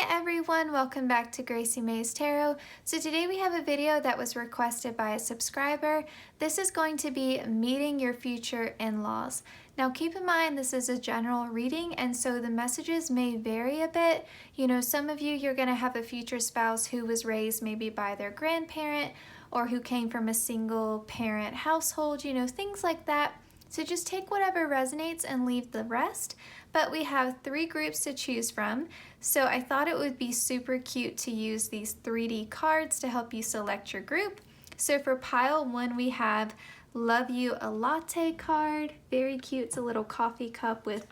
Hi everyone, welcome back to Gracie May's Tarot. So today we have a video that was requested by a subscriber. This is going to be meeting your future in-laws. Now keep in mind this is a general reading and so the messages may vary a bit. You know, some of you're going to have a future spouse who was raised maybe by their grandparent or who came from a single parent household, you know, things like that. So just take whatever resonates and leave the rest. But we have 3 groups to choose from. So I thought it would be super cute to use these 3D cards to help you select your group. So for pile 1, we have Love You a Latte card. Very cute. It's a little coffee cup with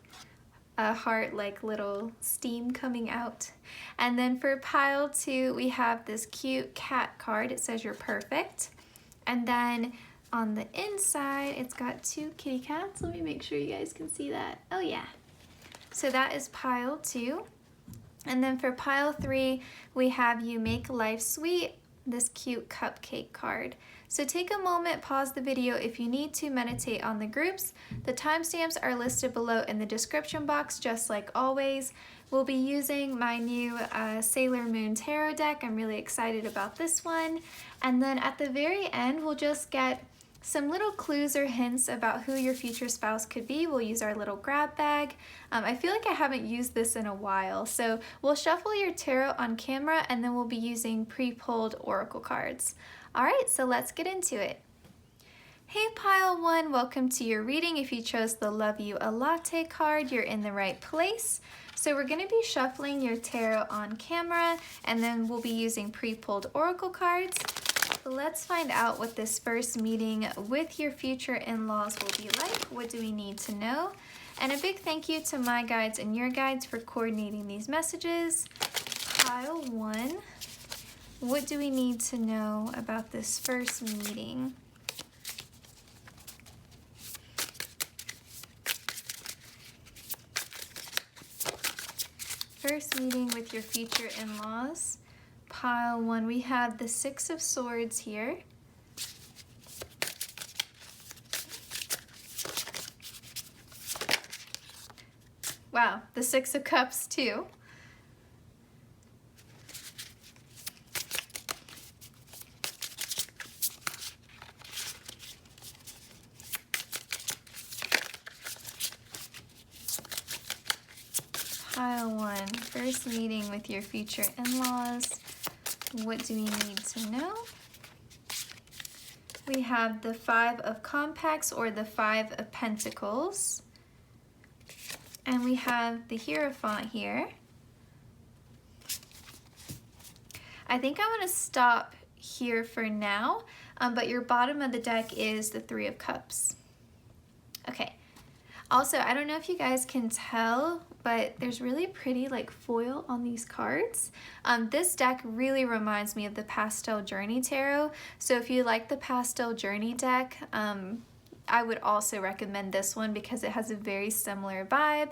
a heart, like little steam coming out. And then for pile 2, we have this cute cat card. It says you're perfect. And then on the inside, it's got 2 kitty cats. Let me make sure you guys can see that. Oh yeah. So that is pile 2. And then for pile 3, we have You Make Life Sweet, this cute cupcake card. So take a moment, pause the video if you need to meditate on the groups. The timestamps are listed below in the description box, just like always. We'll be using my new Sailor Moon Tarot deck. I'm really excited about this one. And then at the very end, we'll just get some little clues or hints about who your future spouse could be. We'll use our little grab bag. I feel like I haven't used this in a while, so we'll shuffle your tarot on camera and then we'll be using pre-pulled oracle cards. All right, so let's get into it. Hey pile 1, welcome to your reading. If you chose the Love You a Latte card, you're in the right place. So we're gonna be shuffling your tarot on camera and then we'll be using pre-pulled oracle cards. Let's find out what this first meeting with your future in-laws will be like. What do we need to know? And a big thank you to my guides and your guides for coordinating these messages. Pile 1, what do we need to know about this first meeting? First meeting with your future in-laws. Pile 1, we have the 6 of Swords here. Wow, the 6 of Cups too. Pile 1, first meeting with your future in-laws. What do we need to know? We have the 5 of Compacts or the 5 of Pentacles. And we have the Hierophant here. I think I'm going to stop here for now, but your bottom of the deck is the 3 of Cups. Okay. Also, I don't know if you guys can tell, but there's really pretty like foil on these cards. This deck really reminds me of the Pastel Journey Tarot. So if you like the Pastel Journey deck, I would also recommend this one because it has a very similar vibe,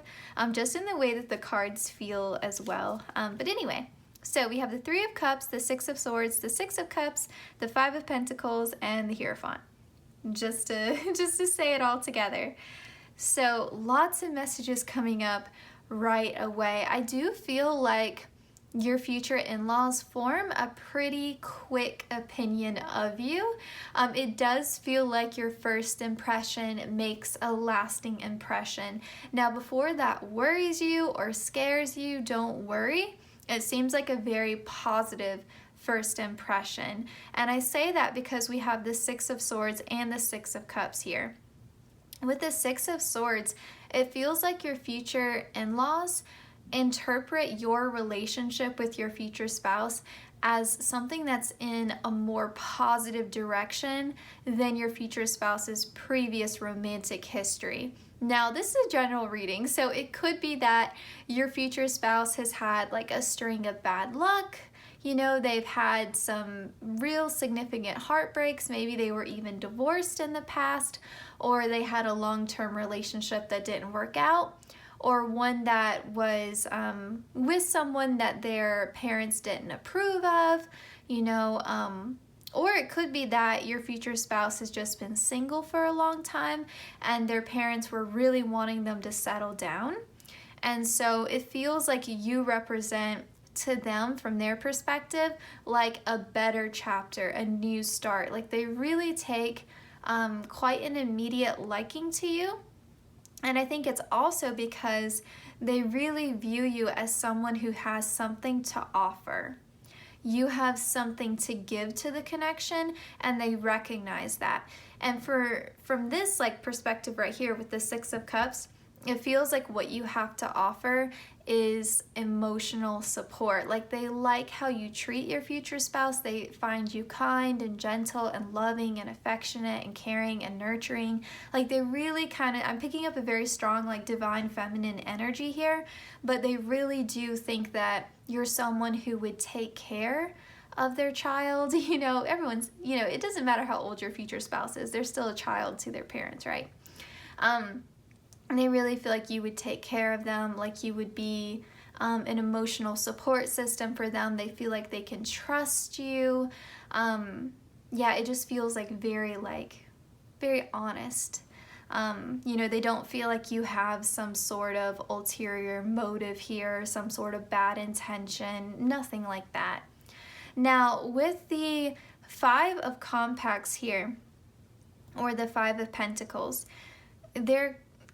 just in the way that the cards feel as well. But anyway, so we have the 3 of Cups, the 6 of Swords, the 6 of Cups, the 5 of Pentacles, and the Hierophant. Just to say it all together. So lots of messages coming up right away. I do feel like your future in-laws form a pretty quick opinion of you. It does feel like your first impression makes a lasting impression. Now, before that worries you or scares you, don't worry. It seems like a very positive first impression. And I say that because we have the 6 of Swords and the 6 of Cups here. With the 6 of Swords, it feels like your future in-laws interpret your relationship with your future spouse as something that's in a more positive direction than your future spouse's previous romantic history. Now, this is a general reading, so it could be that your future spouse has had like a string of bad luck. You know, they've had some real significant heartbreaks. Maybe they were even divorced in the past, or they had a long-term relationship that didn't work out, or one that was with someone that their parents didn't approve of, you know, or it could be that your future spouse has just been single for a long time and their parents were really wanting them to settle down. And so it feels like you represent to them from their perspective like a better chapter, a new start. Like they really take quite an immediate liking to you. And I think it's also because they really view you as someone who has something to offer. You have something to give to the connection, and they recognize that. And from this like perspective right here with the Six of Cups, it feels like what you have to offer is emotional support. Like they like how you treat your future spouse. They find you kind and gentle and loving and affectionate and caring and nurturing. Like they really kind of, I'm picking up a very strong like divine feminine energy here, but they really do think that you're someone who would take care of their child. You know, everyone's, you know, it doesn't matter how old your future spouse is, they're still a child to their parents, right? And they really feel like you would take care of them, like you would be an emotional support system for them. They feel like they can trust you. Yeah, it just feels like very honest. You know, they don't feel like you have some sort of ulterior motive here, some sort of bad intention, nothing like that. Now, with the Five of Compacts here, or the Five of Pentacles,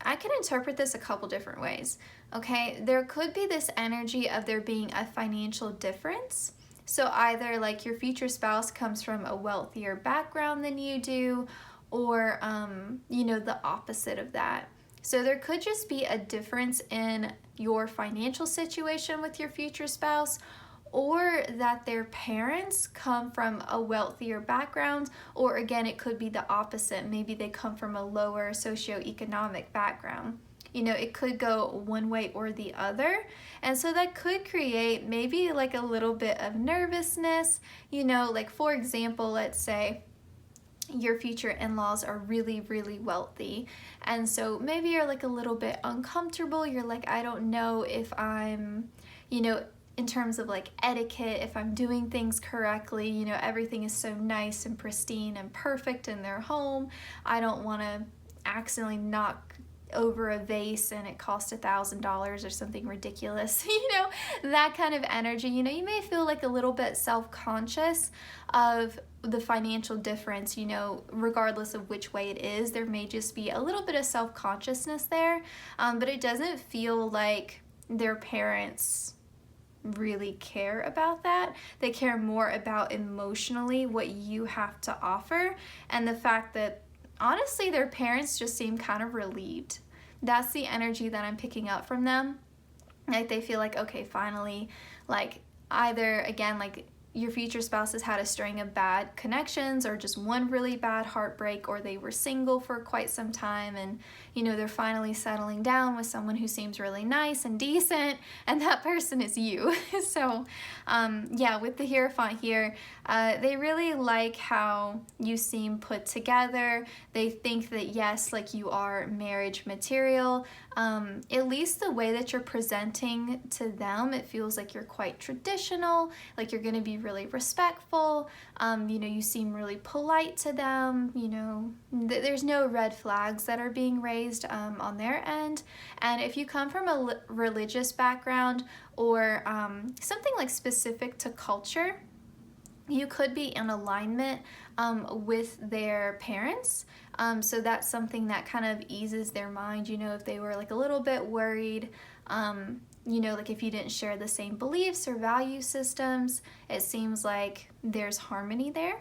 I can interpret this a couple different ways, okay? There could be this energy of there being a financial difference. So either like your future spouse comes from a wealthier background than you do, or, you know, the opposite of that. So there could just be a difference in your financial situation with your future spouse, or that their parents come from a wealthier background, or again, it could be the opposite. Maybe they come from a lower socioeconomic background. You know, it could go one way or the other. And so that could create maybe like a little bit of nervousness. You know, like for example, let's say your future in-laws are really, really wealthy. And so maybe you're like a little bit uncomfortable. You're like, I don't know if I'm, you know, in terms of like etiquette, if I'm doing things correctly. You know, everything is so nice and pristine and perfect in their home. I don't want to accidentally knock over a vase and it cost $1,000 or something ridiculous. You know, that kind of energy. You know, you may feel like a little bit self-conscious of the financial difference, you know, regardless of which way it is. There may just be a little bit of self-consciousness there, but it doesn't feel like their parents really care about that. They care more about emotionally what you have to offer, and the fact that honestly their parents just seem kind of relieved. That's the energy that I'm picking up from them. Like they feel like, okay, finally, like either again, like your future spouse has had a string of bad connections, or just one really bad heartbreak, or they were single for quite some time and, you know, they're finally settling down with someone who seems really nice and decent, and that person is you. So yeah, with the Hierophant here, they really like how you seem put together. They think that yes, like you are marriage material. At least the way that you're presenting to them, it feels like you're quite traditional, like you're going to be really respectful. You know, you seem really polite to them. You know, there's no red flags that are being raised on their end. And if you come from a religious background, or something like specific to culture, you could be in alignment with their parents. So that's something that kind of eases their mind. You know, if they were like a little bit worried, you know, like if you didn't share the same beliefs or value systems, it seems like there's harmony there.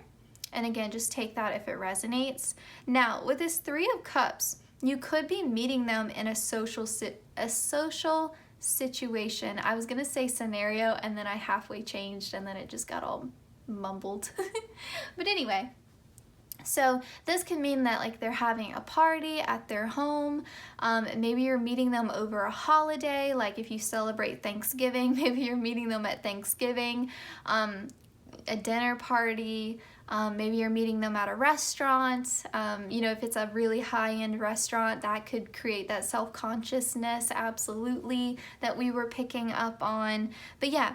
And again, just take that if it resonates. Now, with this Three of Cups, you could be meeting them in a social situation. I was gonna say scenario, and then I halfway changed, and then it just got all mumbled. But anyway, so this can mean that like they're having a party at their home. Maybe you're meeting them over a holiday, like if you celebrate Thanksgiving, maybe you're meeting them at Thanksgiving, a dinner party. Maybe you're meeting them at a restaurant. You know, if it's a really high-end restaurant, that could create that self-consciousness, absolutely, that we were picking up on. But yeah,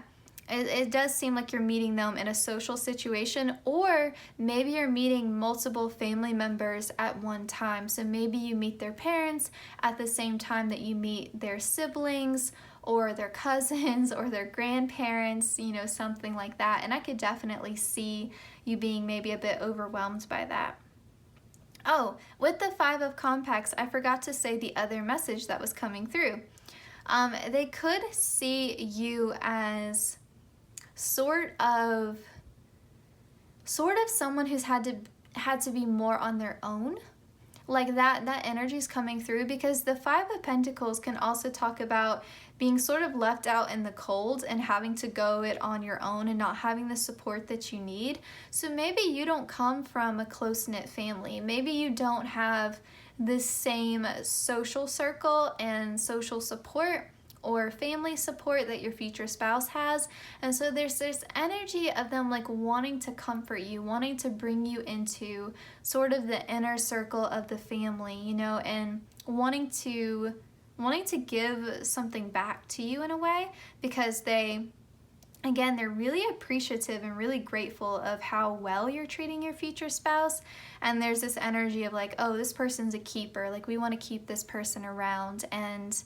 it does seem like you're meeting them in a social situation, or maybe you're meeting multiple family members at one time. So maybe you meet their parents at the same time that you meet their siblings or their cousins or their grandparents, you know, something like that. And I could definitely see you being maybe a bit overwhelmed by that. Oh, with the Five of Compacts, I forgot to say the other message that was coming through. They could see you as sort of someone who's had to be more on their own. Like that energy is coming through, because the Five of Pentacles can also talk about being sort of left out in the cold and having to go it on your own and not having the support that you need. So maybe you don't come from a close-knit family. Maybe you don't have the same social circle and social support or family support that your future spouse has. And so there's this energy of them like wanting to comfort you, wanting to bring you into sort of the inner circle of the family, you know, and wanting to give something back to you in a way, because they're really appreciative and really grateful of how well you're treating your future spouse. And there's this energy of like, oh, this person's a keeper, like we want to keep this person around. And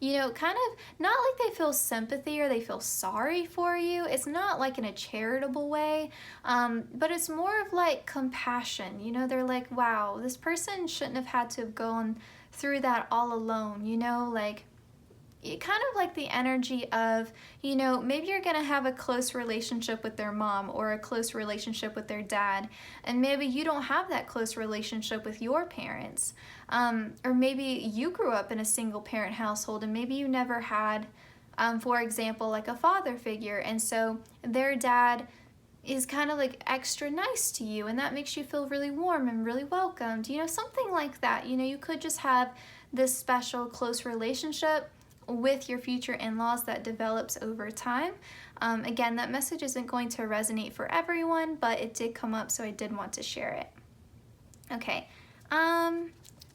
you know, kind of not like they feel sympathy or they feel sorry for you. It's not like in a charitable way, but it's more of like compassion. You know, they're like, wow, this person shouldn't have had to have gone through that all alone, you know, like kind of like the energy of, you know, maybe you're going to have a close relationship with their mom or a close relationship with their dad, and maybe you don't have that close relationship with your parents. Or maybe you grew up in a single parent household and maybe you never had, for example, like a father figure, and so their dad is kind of like extra nice to you and that makes you feel really warm and really welcomed, you know, something like that. You know, you could just have this special close relationship with your future in-laws that develops over time. Again, that message isn't going to resonate for everyone, but it did come up, so I did want to share it. Okay,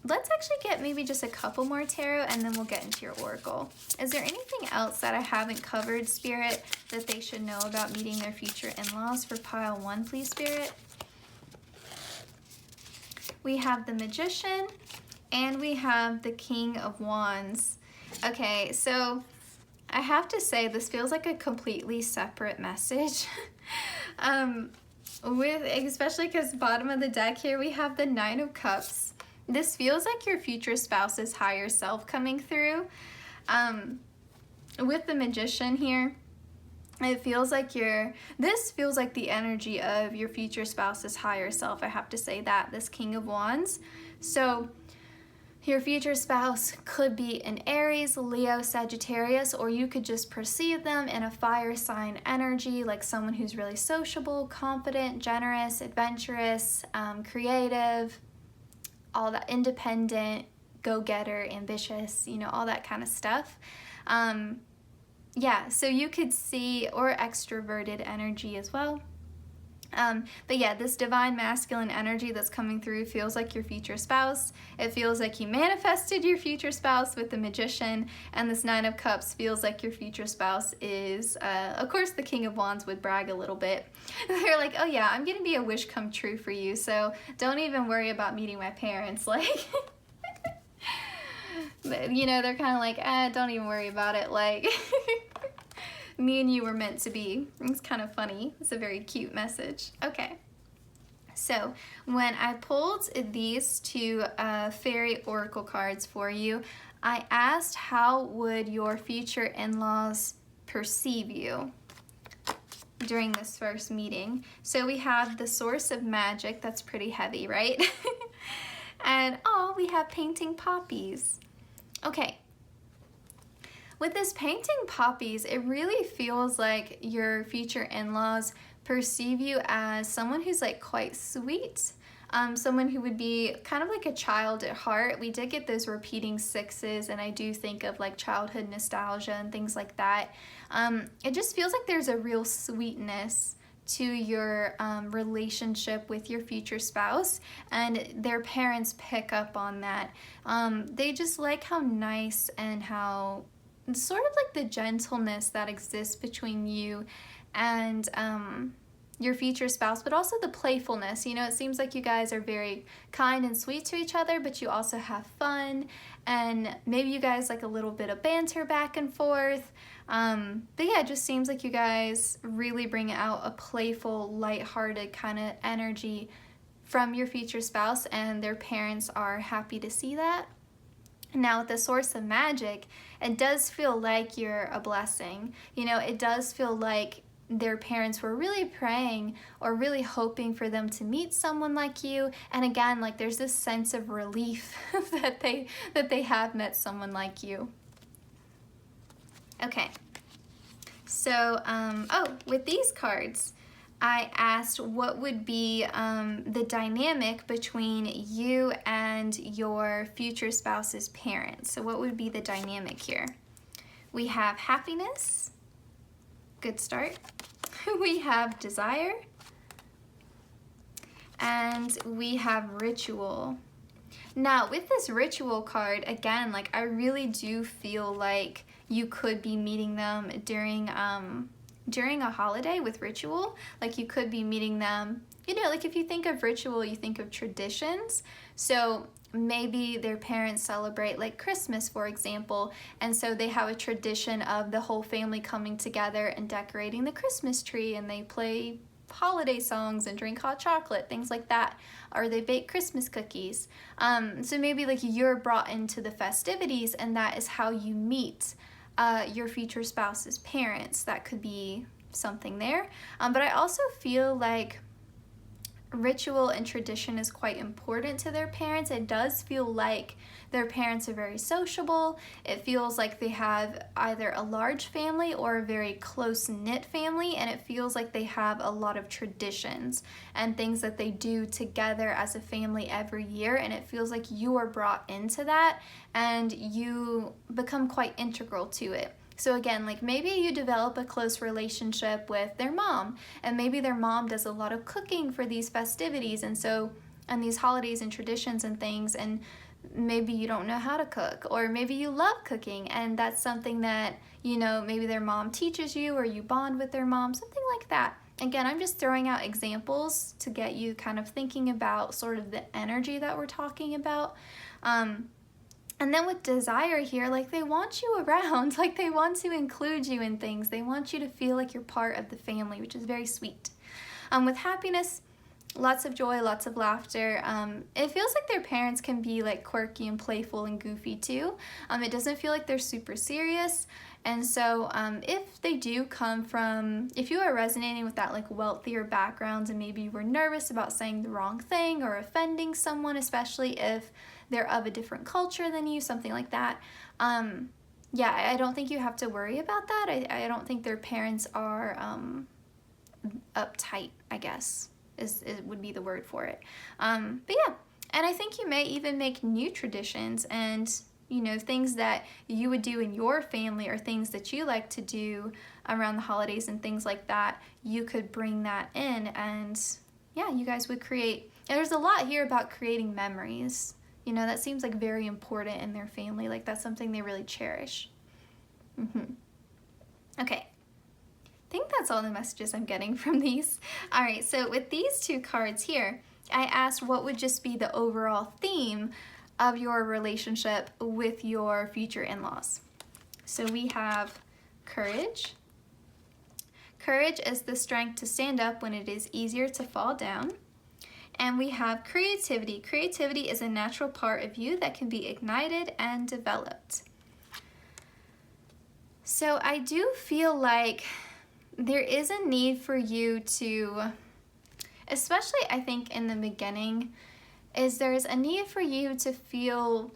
let's actually get maybe just a couple more tarot and then we'll get into your oracle. Is there anything else that I haven't covered, Spirit, that they should know about meeting their future in-laws for pile 1, please, Spirit? We have the Magician and we have the King of Wands. Okay, so I have to say this feels like a completely separate message. Especially because bottom of the deck here we have the Nine of Cups. This feels like your future spouse's higher self coming through. With the Magician here, it feels like this feels like the energy of your future spouse's higher self. I have to say that, this King of Wands. So your future spouse could be an Aries, Leo, Sagittarius, or you could just perceive them in a fire sign energy, like someone who's really sociable, confident, generous, adventurous, creative, all that, independent, go-getter, ambitious, you know, all that kind of stuff. Yeah, so you could see, or extroverted energy as well. But yeah, this divine masculine energy that's coming through feels like your future spouse. It feels like you manifested your future spouse with the Magician, and this Nine of Cups feels like your future spouse is, of course the King of Wands would brag a little bit. They're like, oh yeah, I'm gonna be a wish come true for you, so don't even worry about meeting my parents, like, you know, they're kind of like, don't even worry about it, like, me and you were meant to be. It's kind of funny. It's a very cute message. Okay. So when I pulled these two fairy oracle cards for you, I asked how would your future in-laws perceive you during this first meeting. So we have the Source of Magic. That's pretty heavy, right? And oh, we have painting poppies. Okay. With this painting poppies, it really feels like your future in-laws perceive you as someone who's like quite sweet, someone who would be kind of like a child at heart. We did get those repeating sixes, and I do think of like childhood nostalgia and things like that. It just feels like there's a real sweetness to your relationship with your future spouse, and their parents pick up on that. They just like how nice and how sort of like the gentleness that exists between you and your future spouse, but also the playfulness. You know, it seems like you guys are very kind and sweet to each other, but you also have fun, and maybe you guys like a little bit of banter back and forth. But yeah, it just seems like you guys really bring out a playful, lighthearted kind of energy from your future spouse, and their parents are happy to see that. Now, with the source of magic, it does feel like you're a blessing. You know, it does feel like their parents were really praying or really hoping for them to meet someone like you. And again, like there's this sense of relief that they have met someone like you. Okay, so with these cards, I asked what would be the dynamic between you and your future spouse's parents. So what would be the dynamic here? We have happiness, good start. We have desire, and we have ritual. Now, with this ritual card, again, like I really do feel like you could be meeting them during a holiday with ritual. Like you could be meeting them, you know, like if you think of ritual, you think of traditions. So maybe their parents celebrate like Christmas, for example, and so they have a tradition of the whole family coming together and decorating the Christmas tree, and they play holiday songs and drink hot chocolate, things like that, or they bake Christmas cookies. So maybe like you're brought into the festivities, and that is how you meet your future spouse's parents. That could be something there. But I also feel like ritual and tradition is quite important to their parents. It does feel like their parents are very sociable. It feels like they have either a large family or a very close-knit family, and it feels like they have a lot of traditions and things that they do together as a family every year, and it feels like you are brought into that and you become quite integral to it. So again, like maybe you develop a close relationship with their mom, and maybe their mom does a lot of cooking for these festivities and these holidays and traditions and things, and maybe you don't know how to cook, or maybe you love cooking and that's something that, you know, maybe their mom teaches you, or you bond with their mom, something like that. Again, I'm just throwing out examples to get you kind of thinking about sort of the energy that we're talking about. And then with desire here, like they want you around, like they want to include you in things. They want you to feel like you're part of the family, which is very sweet. With happiness, lots of joy, lots of laughter. It feels like their parents can be like quirky and playful and goofy too. It doesn't feel like they're super serious. And so if they do come from, if you are resonating with that like wealthier background, and maybe you were nervous about saying the wrong thing or offending someone, especially if they're of a different culture than you, something like that. Yeah, I don't think you have to worry about that. I don't think their parents are uptight, I guess, is would be the word for it. But yeah, and I think you may even make new traditions, and you know, things that you would do in your family or things that you like to do around the holidays and things like that. You could bring that in, and yeah, you guys would create. And there's a lot here about creating memories. You know, that seems like very important in their family. Like that's something they really cherish. Okay. I think that's all the messages I'm getting from these. All right, so with these two cards here, I asked what would just be the overall theme of your relationship with your future in-laws. So we have courage. Courage is the strength to stand up when it is easier to fall down. And we have creativity. Creativity is a natural part of you that can be ignited and developed. So I do feel like there is a need for you to, especially I think in the beginning, there's a need for you to feel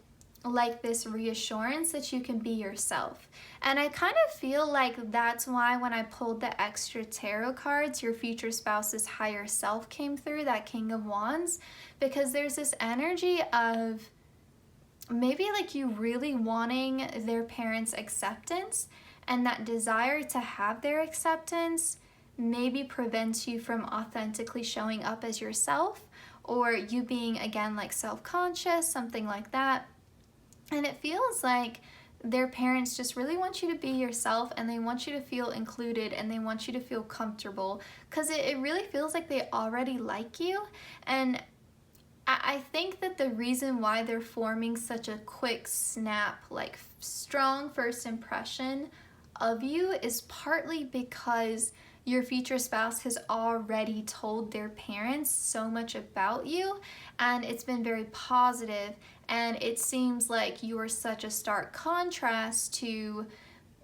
like this reassurance that you can be yourself. And I kind of feel like that's why when I pulled the extra tarot cards, your future spouse's higher self came through, that King of Wands, because there's this energy of maybe like you really wanting their parents' acceptance, and that desire to have their acceptance maybe prevents you from authentically showing up as yourself, or you being, again, like self-conscious, something like that. And it feels like their parents just really want you to be yourself, and they want you to feel included, and they want you to feel comfortable, because it really feels like they already like you. And I think that the reason why they're forming such a quick snap, like strong first impression of you, is partly because your future spouse has already told their parents so much about you, and it's been very positive, and it seems like you are such a stark contrast to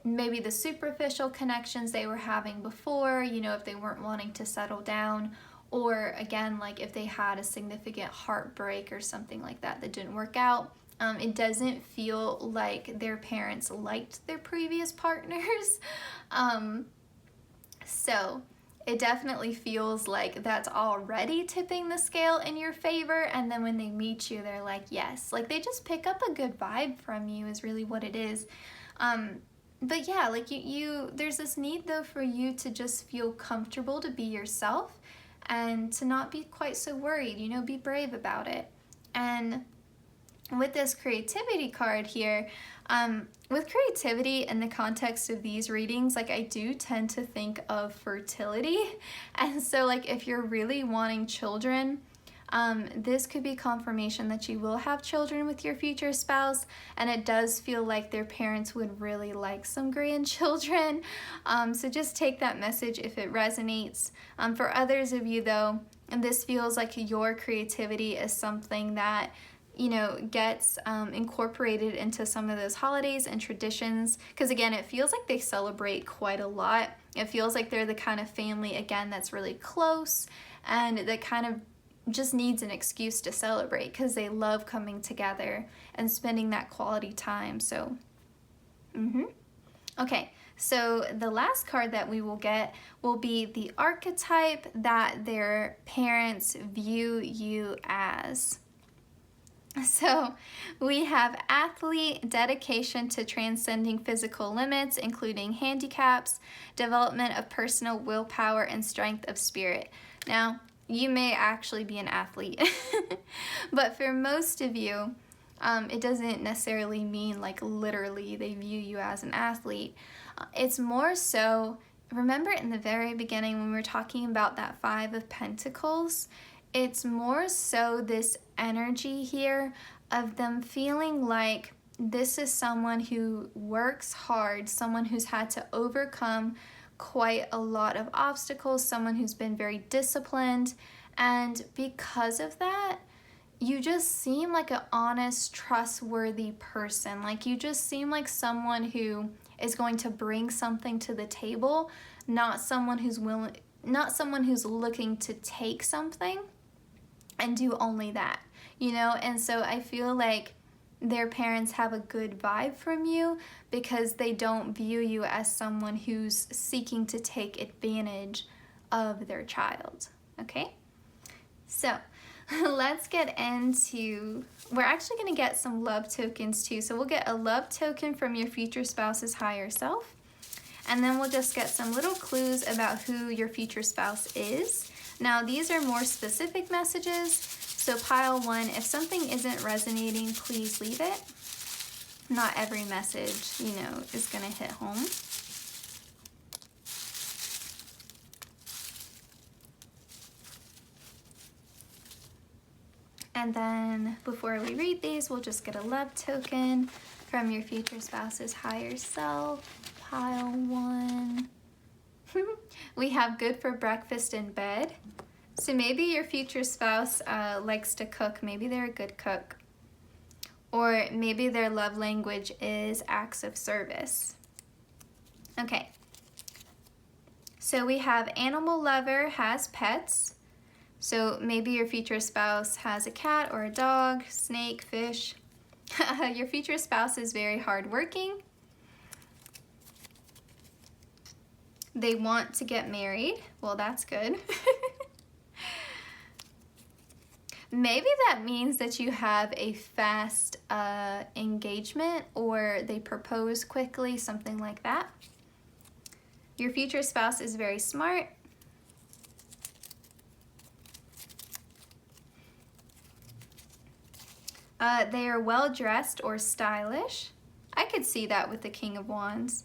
maybe the superficial connections they were having before, you know, if they weren't wanting to settle down, or again, like if they had a significant heartbreak or something like that that didn't work out. It doesn't feel like their parents liked their previous partners. So it definitely feels like that's already tipping the scale in your favor, and then when they meet you, they're like, yes. Like, they just pick up a good vibe from you is really what it is. But yeah, like there's this need though for you to just feel comfortable to be yourself and to not be quite so worried, you know, be brave about it. And with this creativity card here, with creativity in the context of these readings, like, I do tend to think of fertility. And so like if you're really wanting children, this could be confirmation that you will have children with your future spouse, and it does feel like their parents would really like some grandchildren. So just take that message if it resonates. For others of you though, and this feels like your creativity is something that, you know, gets incorporated into some of those holidays and traditions, because again, it feels like they celebrate quite a lot. It feels like they're the kind of family, again, that's really close and that kind of just needs an excuse to celebrate, because they love coming together and spending that quality time. So okay, so the last card that we will get will be the archetype that their parents view you as. So we have athlete, dedication to transcending physical limits, including handicaps, development of personal willpower, and strength of spirit. Now, you may actually be an athlete, but for most of you, it doesn't necessarily mean like literally they view you as an athlete. It's more so, remember in the very beginning when we were talking about that Five of Pentacles, it's more so this energy here of them feeling like this is someone who works hard, someone who's had to overcome quite a lot of obstacles, someone who's been very disciplined, and because of that, you just seem like an honest, trustworthy person. Like, you just seem like someone who is going to bring something to the table, not someone who's looking to take something and do only that, you know? And so I feel like their parents have a good vibe from you because they don't view you as someone who's seeking to take advantage of their child, okay? So let's get into, we're actually gonna get some love tokens too. So we'll get a love token from your future spouse's higher self, and then we'll just get some little clues about who your future spouse is. Now, these are more specific messages, so pile one, if something isn't resonating, please leave it. Not every message, you know, is gonna hit home. And then before we read these, we'll just get a love token from your future spouse's higher self. Pile one. We have good for breakfast in bed. So maybe your future spouse likes to cook. Maybe they're a good cook. Or maybe their love language is acts of service. Okay. So we have animal lover, has pets. So maybe your future spouse has a cat or a dog, snake, fish. Your future spouse is very hardworking. They want to get married. Well, that's good. Maybe that means that you have a fast engagement, or they propose quickly, something like that. Your future spouse is very smart. They are well dressed or stylish. I could see that with the King of Wands.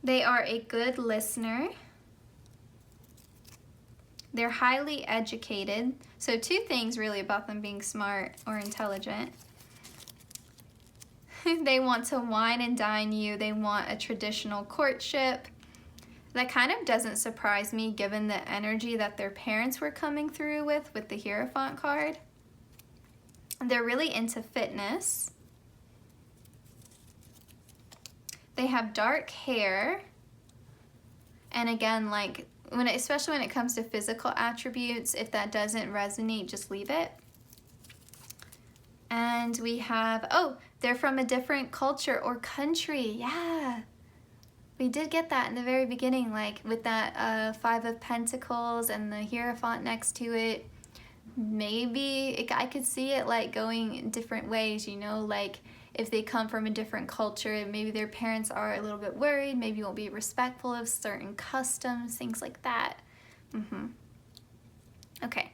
They are a good listener. They're highly educated. So two things really about them being smart or intelligent. They want to wine and dine you. They want a traditional courtship. That kind of doesn't surprise me given the energy that their parents were coming through with the Hierophant card. They're really into fitness. They have dark hair. And again, like, especially when it comes to physical attributes, if that doesn't resonate, just leave it. And we have, oh, they're from a different culture or country. Yeah. We did get that in the very beginning, like with that Five of Pentacles and the Hierophant next to it. Maybe I could see it like going different ways, you know, like if they come from a different culture, maybe their parents are a little bit worried, maybe won't be respectful of certain customs, things like that. Okay.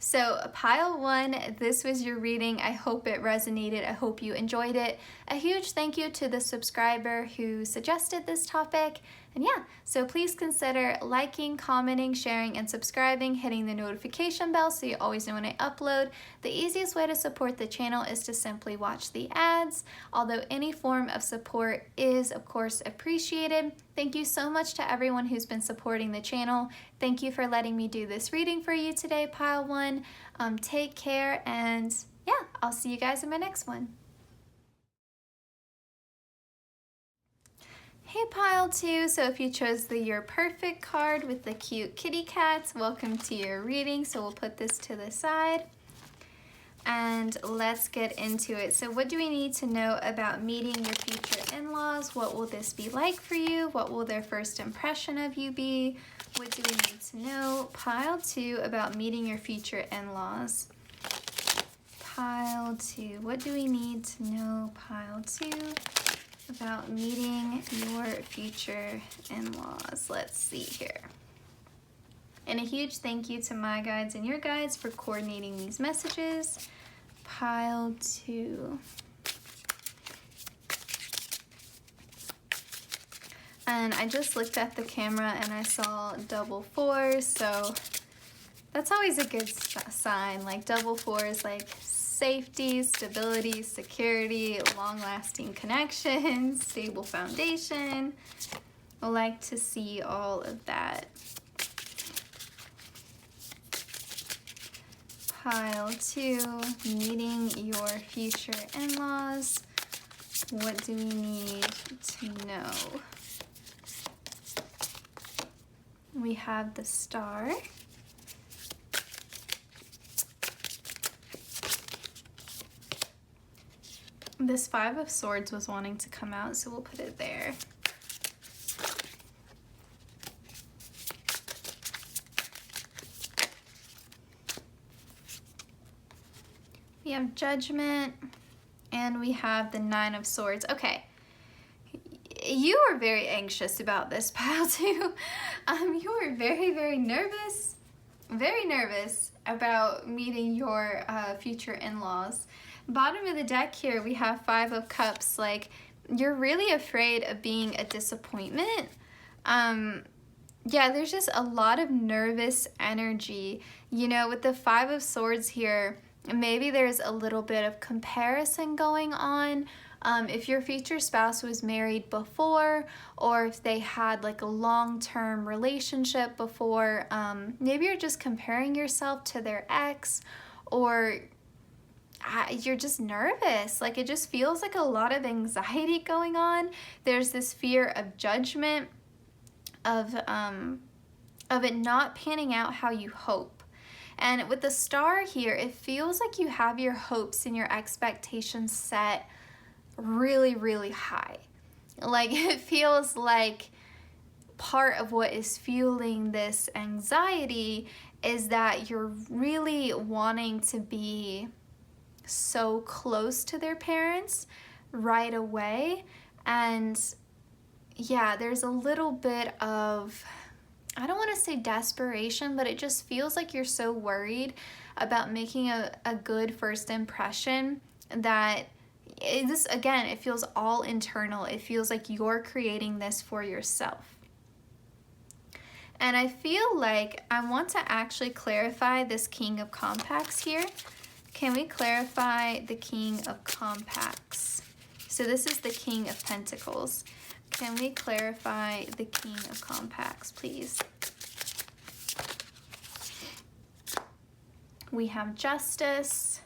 So pile 1, this was your reading. I hope it resonated. I hope you enjoyed it. A huge thank you to the subscriber who suggested this topic. And yeah, so please consider liking, commenting, sharing, and subscribing, hitting the notification bell so you always know when I upload. The easiest way to support the channel is to simply watch the ads, although any form of support is, of course, appreciated. Thank you so much to everyone who's been supporting the channel. Thank you for letting me do this reading for you today, Pile 1. Take care, and yeah, I'll see you guys in my next one. Hey Pile 2, so if you chose the You're Perfect card with the cute kitty cats, welcome to your reading. So we'll put this to the side and let's get into it. So what do we need to know about meeting your future in-laws? What will this be like for you? What will their first impression of you be? What do we need to know? Pile 2 about meeting your future in-laws. Pile 2, what do we need to know? Pile 2. About meeting your future in-laws. Let's see here. And a huge thank you to my guides and your guides for coordinating these messages. Pile 2. And I just looked at the camera and I saw double 4s, so that's always a good sign. Like double 4s, like safety, stability, security, long-lasting connections, stable foundation. I like to see all of that. Pile 2, meeting your future in-laws. What do we need to know? We have the Star. This 5 of Swords was wanting to come out, so we'll put it there. We have Judgment, and we have the 9 of Swords. Okay, you are very anxious about this, Pile 2. You are very, very nervous about meeting your future in-laws. Bottom of the deck here, we have 5 of Cups. Like, you're really afraid of being a disappointment. Yeah, there's just a lot of nervous energy. You know, with the 5 of Swords here, maybe there's a little bit of comparison going on. If your future spouse was married before, or if they had like a long-term relationship before, maybe you're just comparing yourself to their ex, or you're just nervous. Like, it just feels like a lot of anxiety going on. There's this fear of judgment, of it not panning out how you hope. And with the Star here, it feels like you have your hopes and your expectations set really, really high. Like, it feels like part of what is fueling this anxiety is that you're really wanting to be so close to their parents right away. And yeah, there's a little bit of, I don't want to say desperation, but it just feels like you're so worried about making a good first impression that this, again, it feels all internal. It feels like you're creating this for yourself. And I feel like I want to actually clarify this King of Compacts here. Can we clarify the King of Compacts? So this is the King of Pentacles. Can we clarify the King of Compacts, please? We have Justice.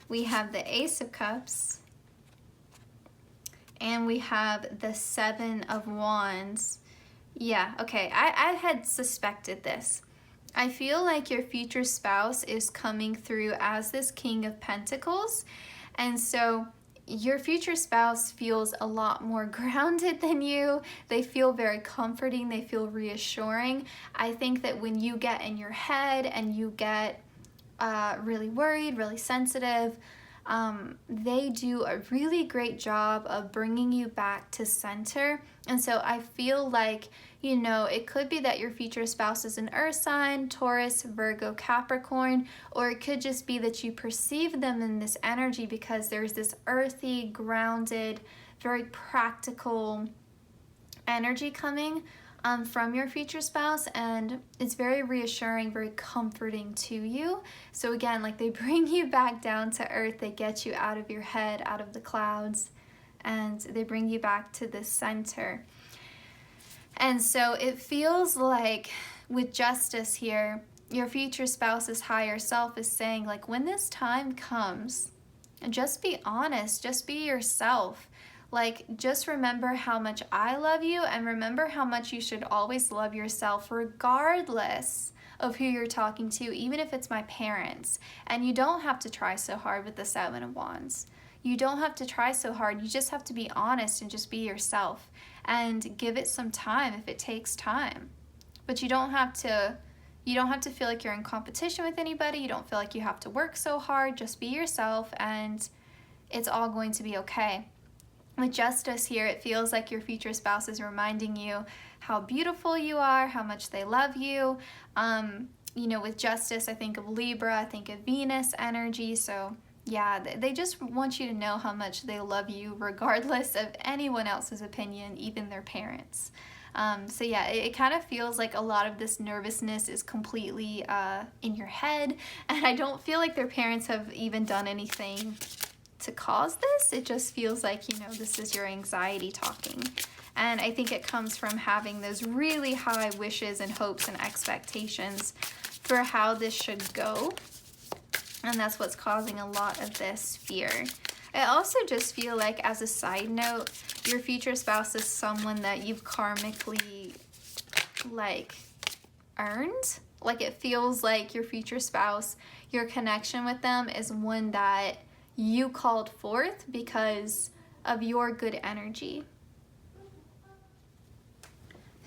We have the Ace of Cups. And we have the Seven of Wands. Yeah, okay, I had suspected this. I feel like your future spouse is coming through as this King of Pentacles. And so your future spouse feels a lot more grounded than you. They feel very comforting. They feel reassuring. I think that when you get in your head and you get really worried, really sensitive, they do a really great job of bringing you back to center. And so I feel like, you know, it could be that your future spouse is an earth sign, Taurus, Virgo, Capricorn, or it could just be that you perceive them in this energy because there's this earthy, grounded, very practical energy coming from your future spouse, and it's very reassuring, very comforting to you. So again, like, they bring you back down to earth, they get you out of your head, out of the clouds, and they bring you back to the center. And so it feels like with Justice here, your future spouse's higher self is saying, like, when this time comes, just be honest, just be yourself. Like, just remember how much I love you, and remember how much you should always love yourself regardless of who you're talking to, even if it's my parents. And you don't have to try so hard with the Seven of Wands. You don't have to try so hard. You just have to be honest and just be yourself and give it some time if it takes time. But you don't have to feel like you're in competition with anybody. You don't feel like you have to work so hard. Just be yourself and it's all going to be okay. With Justice here, it feels like your future spouse is reminding you how beautiful you are, how much they love you. You know, with Justice, I think of Libra, I think of Venus energy. So yeah, they just want you to know how much they love you regardless of anyone else's opinion, even their parents. So yeah, it kind of feels like a lot of this nervousness is completely in your head, and I don't feel like their parents have even done anything to cause this. It just feels like, you know, this is your anxiety talking. And I think it comes from having those really high wishes and hopes and expectations for how this should go. And that's what's causing a lot of this fear. I also just feel like, as a side note, your future spouse is someone that you've karmically, like, earned. Like, it feels like your future spouse, your connection with them is one that you called forth because of your good energy.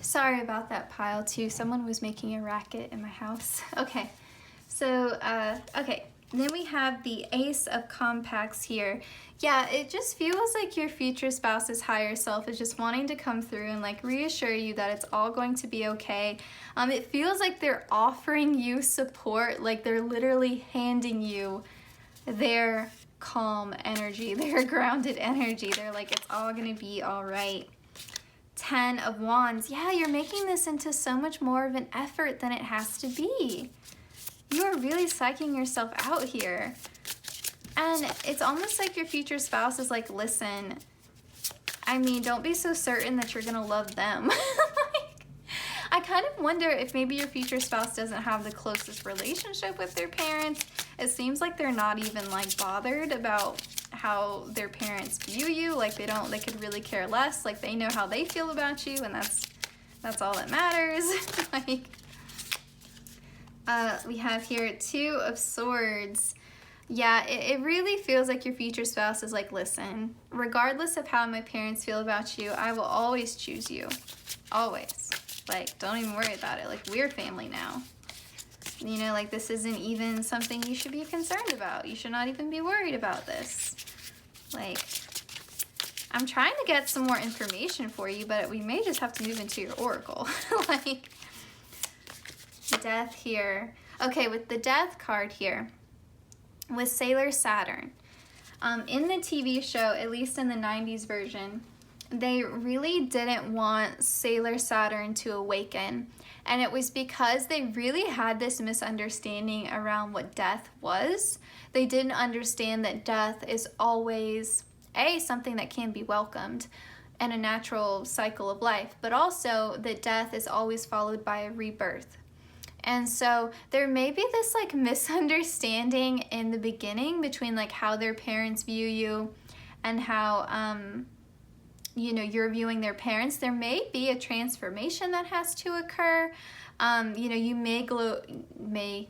Sorry about that pile too. Someone was making a racket in my house. Okay, so, okay. Then we have the Ace of Compacts here. Yeah, it just feels like your future spouse's higher self is just wanting to come through and, like, reassure you that it's all going to be okay. It feels like they're offering you support, like they're literally handing you their calm energy, their grounded energy. They're like, it's all gonna be all right. 10 of Wands. Yeah, you're making this into so much more of an effort than it has to be. You are really psyching yourself out here. And it's almost like your future spouse is like, listen, I mean, don't be so certain that you're gonna love them. I kind of wonder if maybe your future spouse doesn't have the closest relationship with their parents. It seems like they're not even, like, bothered about how their parents view you. Like, they could really care less. Like, they know how they feel about you, and that's all that matters. Like, we have here 2 of Swords. Yeah, it really feels like your future spouse is like, listen, regardless of how my parents feel about you, I will always choose you. Always. Like, don't even worry about it. Like, we're family now. You know, like, this isn't even something you should be concerned about. You should not even be worried about this. Like, I'm trying to get some more information for you, but we may just have to move into your oracle. Like, Death here. Okay, with the Death card here, with Sailor Saturn, In the TV show, at least in the 90s version, they really didn't want Sailor Saturn to awaken. And it was because they really had this misunderstanding around what death was. They didn't understand that death is always, something that can be welcomed and a natural cycle of life, but also that death is always followed by a rebirth. And so there may be this like misunderstanding in the beginning between like how their parents view you and how you're viewing their parents. There may be a transformation that has to occur. You may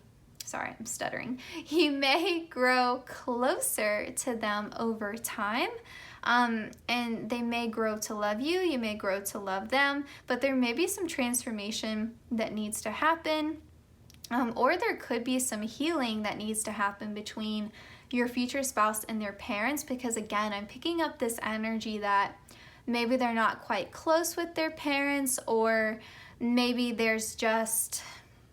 You may grow closer to them over time. And they may grow to love you, you may grow to love them, but there may be some transformation that needs to happen, or there could be some healing that needs to happen between your future spouse and their parents, because again, I'm picking up this energy that maybe they're not quite close with their parents, or maybe there's just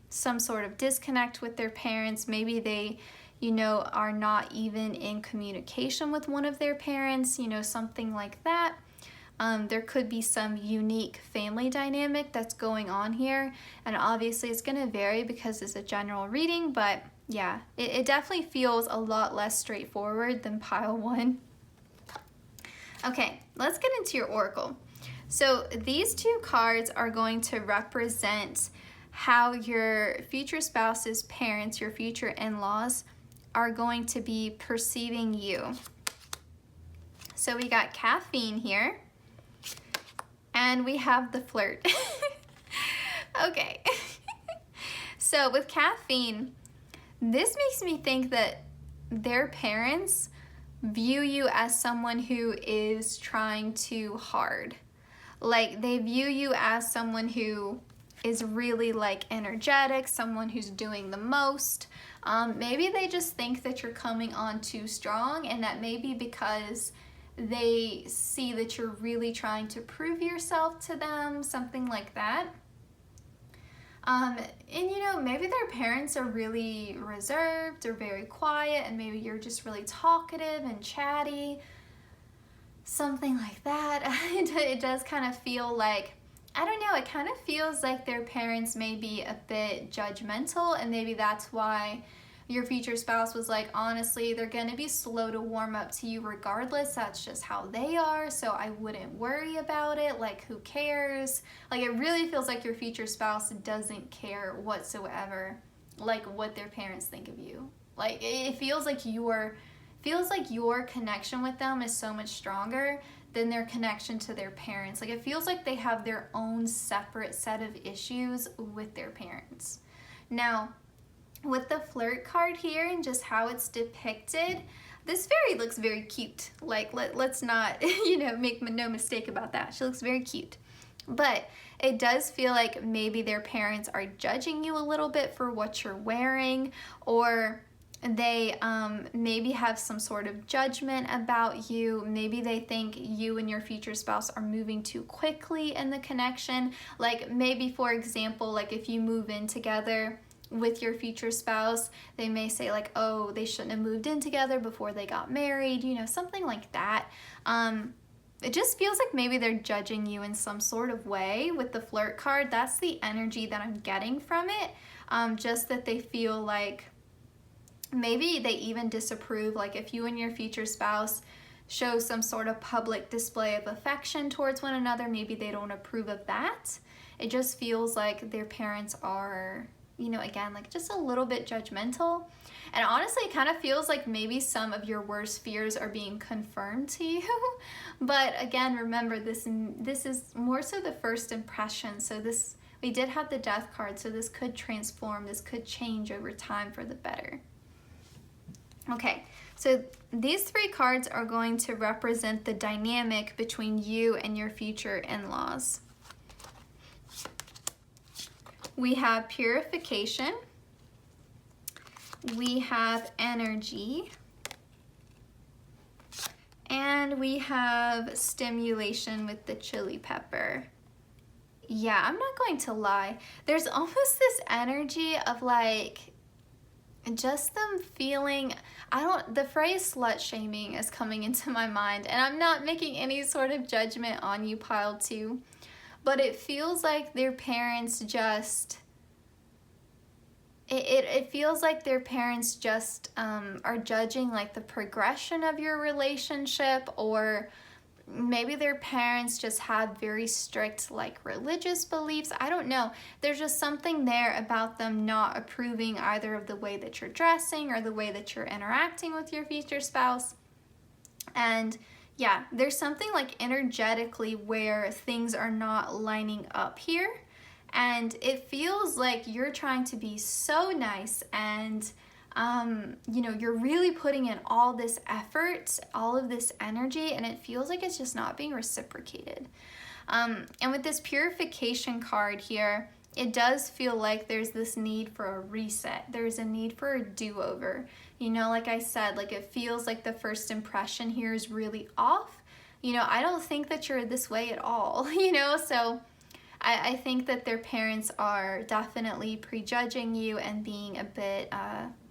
some sort of disconnect with their parents. Maybe they are not even in communication with one of their parents, something like that. There could be some unique family dynamic that's going on here. And obviously it's going to vary because it's a general reading, but yeah, it definitely feels a lot less straightforward than pile 1. Okay, let's get into your oracle. So these 2 cards are going to represent how your future spouse's parents, your future in-laws, are going to be perceiving you. So we got caffeine here, and we have the flirt. Okay. So with caffeine, this makes me think that their parents view you as someone who is trying too hard. Like they view you as someone who is really like energetic, someone who's doing the most. Maybe they just think that you're coming on too strong, and that may be because they see that you're really trying to prove yourself to them, something like that. And maybe their parents are really reserved or very quiet, and maybe you're just really talkative and chatty, something like that. It does kind of feel like, I don't know, it kind of feels like their parents may be a bit judgmental, and maybe that's why your future spouse was like, honestly, they're gonna be slow to warm up to you regardless. That's just how they are, so I wouldn't worry about it. Like, who cares? Like, it really feels like your future spouse doesn't care whatsoever, like, what their parents think of you. Like, it feels like your connection with them is so much stronger than their connection to their parents. Like, it feels like they have their own separate set of issues with their parents. Now, with the flirt card here and just how it's depicted, this fairy looks very cute. Like, let's not, make no mistake about that. She looks very cute. But it does feel like maybe their parents are judging you a little bit for what you're wearing, or they maybe have some sort of judgment about you. Maybe they think you and your future spouse are moving too quickly in the connection. Like, maybe, for example, like if you move in together with your future spouse, they may say like, oh, they shouldn't have moved in together before they got married, something like that. It just feels like maybe they're judging you in some sort of way with the flirt card. That's the energy that I'm getting from it. Just that they feel like maybe they even disapprove, like if you and your future spouse show some sort of public display of affection towards one another, maybe they don't approve of that. It just feels like their parents are, again, like just a little bit judgmental. And honestly, it kind of feels like maybe some of your worst fears are being confirmed to you. But again, remember, this is more so the first impression. So we did have the death card, so this could transform, this could change over time for the better. Okay, so these 3 cards are going to represent the dynamic between you and your future in-laws. We have purification, we have energy, and we have stimulation with the chili pepper. Yeah, I'm not going to lie. There's almost this energy of like, just them feeling, the phrase slut shaming is coming into my mind, and I'm not making any sort of judgment on you, pile 2, but it feels like their parents just, it feels like their parents just are judging like the progression of your relationship, or maybe their parents just have very strict like religious beliefs. I don't know. There's just something there about them not approving either of the way that you're dressing or the way that you're interacting with your future spouse. And yeah, there's something like energetically where things are not lining up here. And it feels like you're trying to be so nice and you know, you're really putting in all this effort, all of this energy, and it feels like it's just not being reciprocated. And with this purification card here, it does feel like there's this need for a reset. There's a need for a do-over. You know, like I said, like it feels like the first impression here is really off. You know, I don't think that you're this way at all, you know, so I think that their parents are definitely prejudging you and being a bit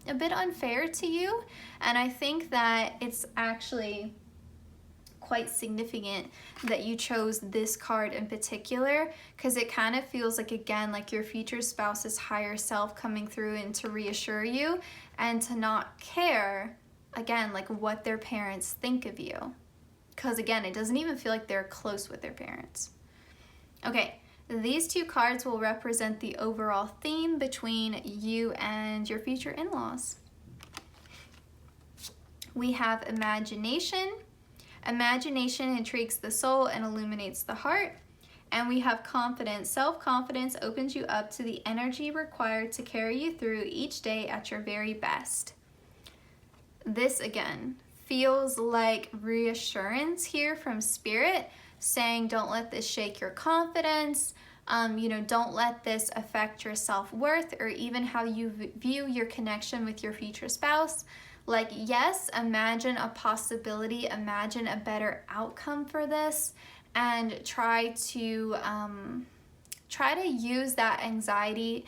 unfair to you. And I think that it's actually quite significant that you chose this card in particular, because it kind of feels like, again, like your future spouse's higher self coming through and to reassure you and to not care, again, like what their parents think of you. Because again, it doesn't even feel like they're close with their parents. Okay. These 2 cards will represent the overall theme between you and your future in-laws. We have imagination. Imagination intrigues the soul and illuminates the heart. And we have confidence. Self-confidence opens you up to the energy required to carry you through each day at your very best. This, again, feels like reassurance here from Spirit, saying don't let this shake your confidence, you know, don't let this affect your self-worth or even how you view your connection with your future spouse. Like, yes, imagine a possibility, imagine a better outcome for this, and try to use that anxiety,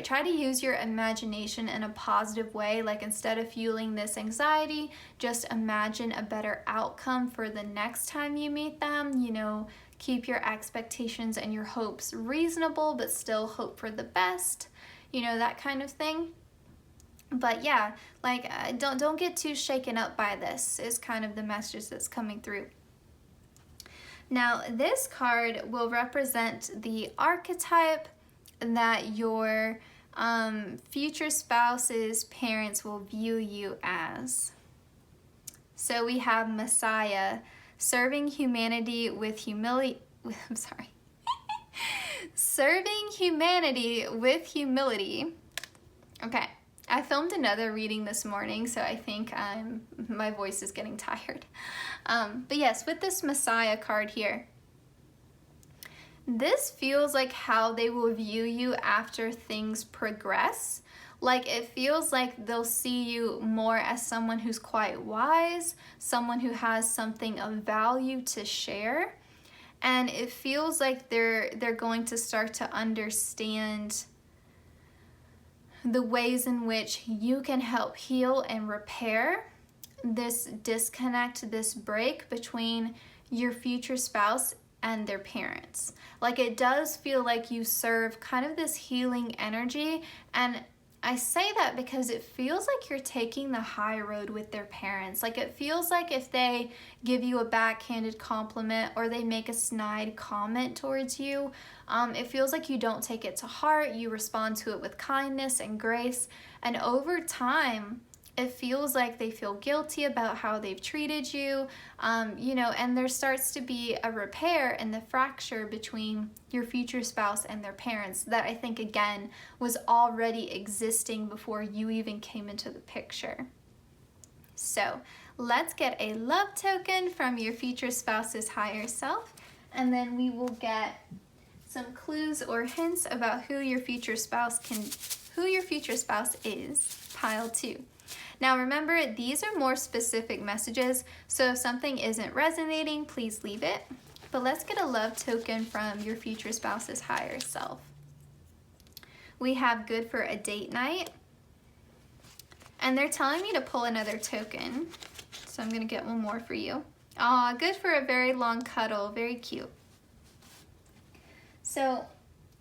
try to use your imagination in a positive way. Like, instead of fueling this anxiety, just imagine a better outcome for the next time you meet them. You know, keep your expectations and your hopes reasonable, but still hope for the best, you know, that kind of thing. But yeah, like, don't get too shaken up by this is kind of the message that's coming through. Now, this card will represent the archetype that your future spouse's parents will view you as. So we have Messiah, serving humanity with humility. Serving humanity with humility. Okay, I filmed another reading this morning, so I think my voice is getting tired. But yes, with this Messiah card here, this feels like how they will view you after things progress. Like, it feels like they'll see you more as someone who's quite wise, someone who has something of value to share. And it feels like they're going to start to understand the ways in which you can help heal and repair this disconnect, this break between your future spouse and their parents. Like, it does feel like you serve kind of this healing energy, and I say that because it feels like you're taking the high road with their parents. Like, it feels like if they give you a backhanded compliment or they make a snide comment towards you, it feels like you don't take it to heart. You respond to it with kindness and grace. And over time, it feels like they feel guilty about how they've treated you, you know, and there starts to be a repair in the fracture between your future spouse and their parents that I think, again, was already existing before you even came into the picture. So let's get a love token from your future spouse's higher self, and then we will get some clues or hints about who your future spouse is, pile 2. Now remember, these are more specific messages, so if something isn't resonating, please leave it. But let's get a love token from your future spouse's higher self. We have good for a date night, And they're telling me to pull another token. So I'm gonna get one more for you. Aw, good for a very long cuddle, very cute. So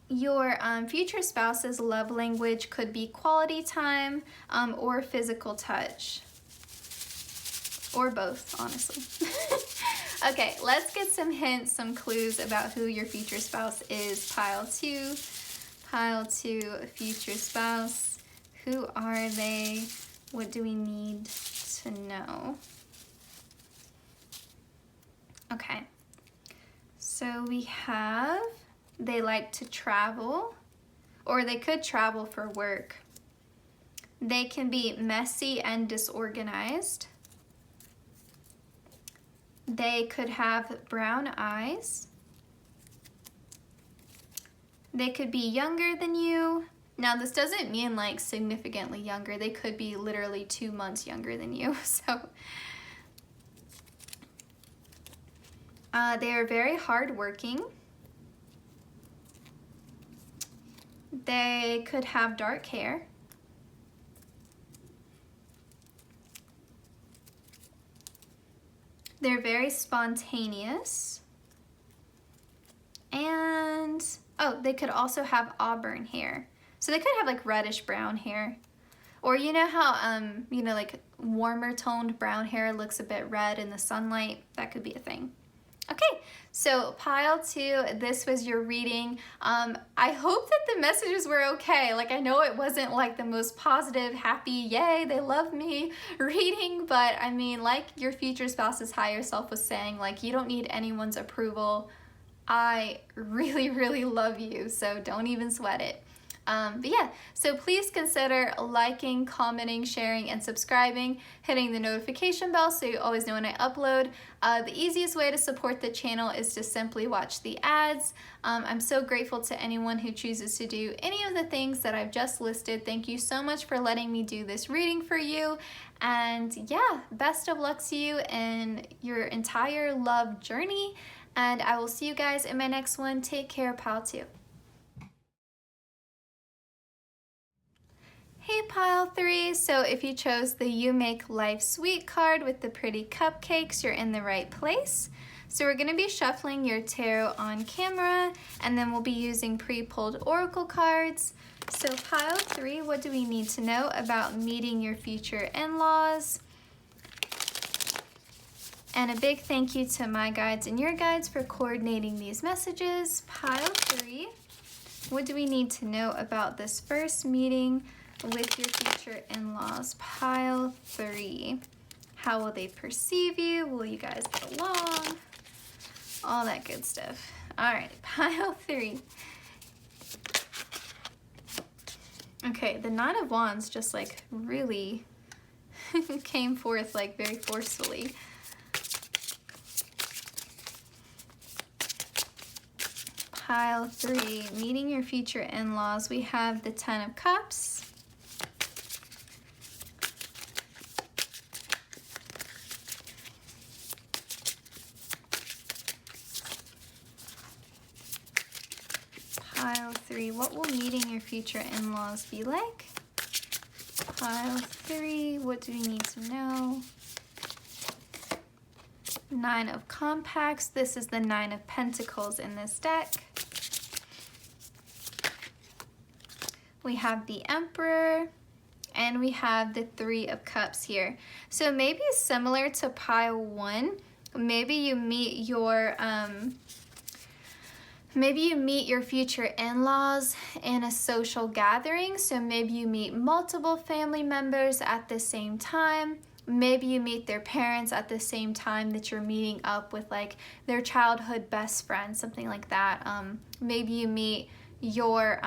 your future spouse's love language could be quality time or physical touch. Or both, honestly. Okay, let's get some hints, some clues about who your future spouse is. Pile 2, future spouse. Who are they? What do we need to know? Okay, so we have, they like to travel, or they could travel for work. They can be messy and disorganized. They could have brown eyes. They could be younger than you. Now this doesn't mean like significantly younger. They could be literally 2 months younger than you. So they are very hardworking. They could have dark hair. They're very spontaneous. And, oh, they could also have auburn hair. So they could have like reddish brown hair. Or you know how, like warmer toned brown hair looks a bit red in the sunlight? That could be a thing. Okay, so pile 2, this was your reading. I hope that the messages were okay. Like I know it wasn't like the most positive, happy, yay, they love me reading, but I mean, like your future spouse's higher self was saying, like you don't need anyone's approval. I really, really love you, so don't even sweat it. But yeah, so please consider liking, commenting, sharing, and subscribing, hitting the notification bell so you always know when I upload. The easiest way to support the channel is to simply watch the ads. I'm so grateful to anyone who chooses to do any of the things that I've just listed. Thank you so much for letting me do this reading for you. And yeah, best of luck to you in your entire love journey. And I will see you guys in my next one. Take care, pile 2. Hey pile 3, so if you chose the You Make Life Sweet card with the pretty cupcakes, you're in the right place. So we're going to be shuffling your tarot on camera, and then we'll be using pre-pulled oracle cards. So pile 3, what do we need to know about meeting your future in-laws? And a big thank you to my guides and your guides for coordinating these messages. Pile 3, what do we need to know about this first meeting with your future in-laws? Pile 3, how will they perceive you? Will you guys get along? All that good stuff. All right, pile 3. Okay, the Nine of Wands just like really came forth like very forcefully. Pile 3, meeting your future in-laws. We have the Ten of Cups. Pile 3, what will meeting your future in-laws be like? Pile 3, what do we need to know? Nine of Compacts. This is the Nine of Pentacles in this deck. We have the Emperor, and we have the Three of Cups here. So maybe similar to pile 1, maybe you meet your future in-laws in a social gathering. So maybe you meet multiple family members at the same time. Maybe you meet their parents at the same time that you're meeting up with like their childhood best friend, something like that. Maybe you meet your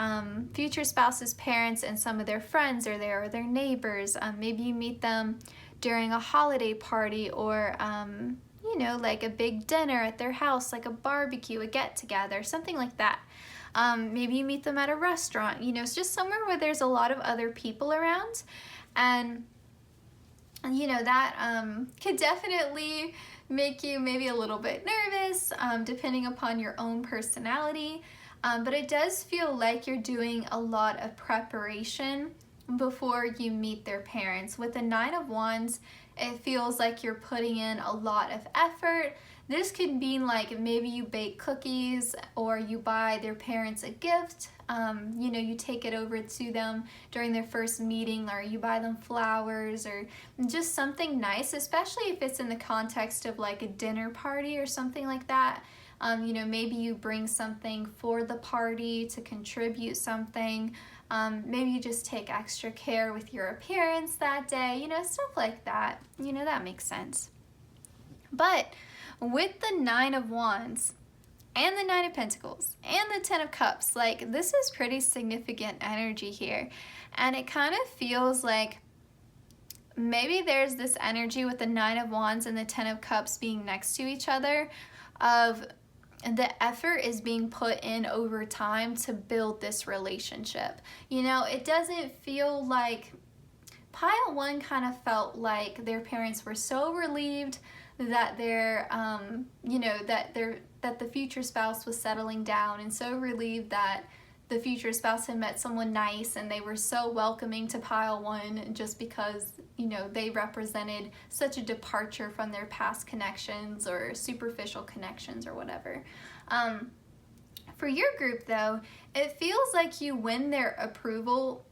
future spouse's parents and some of their friends are there, or their neighbors. Maybe you meet them during a holiday party, or you know, like a big dinner at their house, like a barbecue, a get-together, something like that. Maybe you meet them at a restaurant, you know, it's just somewhere where there's a lot of other people around. And you know, that could definitely make you maybe a little bit nervous, depending upon your own personality. But it does feel like you're doing a lot of preparation before you meet their parents. With the Nine of Wands, it feels like you're putting in a lot of effort. This could mean like maybe you bake cookies or you buy their parents a gift. You know, you take it over to them during their first meeting, or you buy them flowers or just something nice, especially if it's in the context of like a dinner party or something like that. You know, maybe you bring something for the party to contribute something. Maybe you just take extra care with your appearance that day, you know, stuff like that. You know, that makes sense. But with the Nine of Wands and the Nine of Pentacles and the Ten of Cups, like, this is pretty significant energy here. And it kind of feels like maybe there's this energy with the Nine of Wands and the Ten of Cups being next to each other of the effort is being put in over time to build this relationship. You know, it doesn't feel like Pile 1 kind of felt like their parents were so relieved that their you know, that the future spouse was settling down, and so relieved that the future spouse had met someone nice, and they were so welcoming to Pile 1 just because, you know, they represented such a departure from their past connections or superficial connections or whatever. For your group though, it feels like you win their approval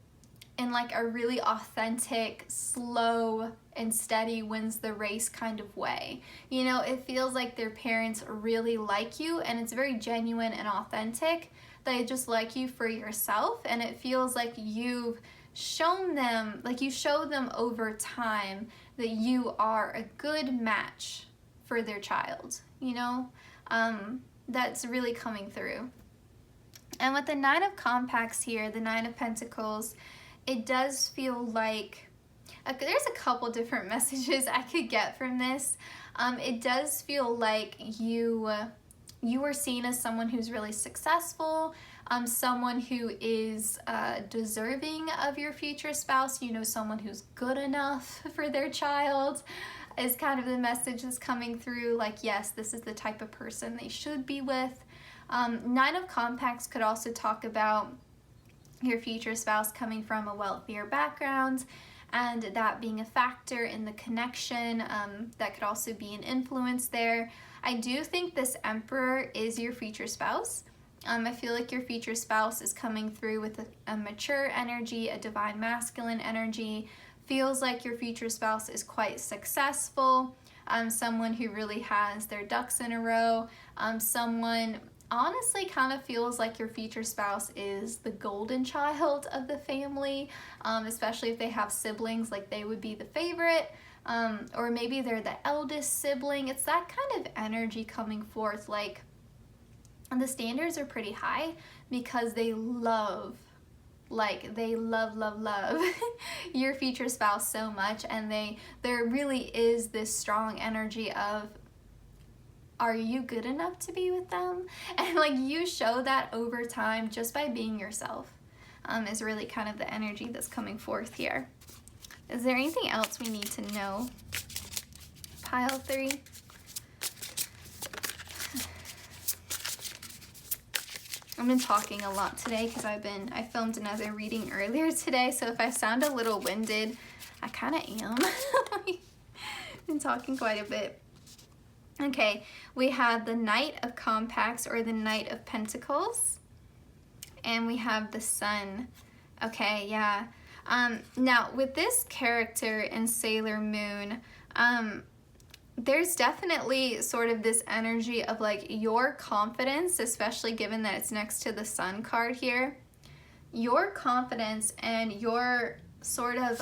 in like a really authentic, slow and steady wins the race kind of way. You know, it feels like their parents really like you, and it's very genuine and authentic. They just like you for yourself, and it feels like you've shown them, like you showed them over time that you are a good match for their child, you know? That's really coming through. And with the Nine of Compacts here, the Nine of Pentacles, it does feel like, there's a couple different messages I could get from this. It does feel like you are seen as someone who's really successful, someone who is deserving of your future spouse, you know, someone who's good enough for their child is kind of the message that's coming through. Like, yes, this is the type of person they should be with. Nine of Compacts could also talk about your future spouse coming from a wealthier background, and that being a factor in the connection. That could also be an influence there. I do think this Emperor is your future spouse. I feel like your future spouse is coming through with a mature energy, a divine masculine energy. Feels like your future spouse is quite successful, someone who really has their ducks in a row, someone honestly kind of feels like your future spouse is the golden child of the family, especially if they have siblings, like they would be the favorite, or maybe they're the eldest sibling. It's that kind of energy coming forth, like, and the standards are pretty high because they love your future spouse so much, and there really is this strong energy of, are you good enough to be with them? And like, you show that over time just by being yourself, is really kind of the energy that's coming forth here. Is there anything else we need to know? Pile 3. I've been talking a lot today because I filmed another reading earlier today, so if I sound a little winded, I kind of am. I've been talking quite a bit. Okay, we have the Knight of Compacts, or the Knight of Pentacles, and we have the Sun. Okay, yeah. Now, with this character in Sailor Moon, there's definitely sort of this energy of like your confidence, especially given that it's next to the Sun card here. Your confidence and your sort of,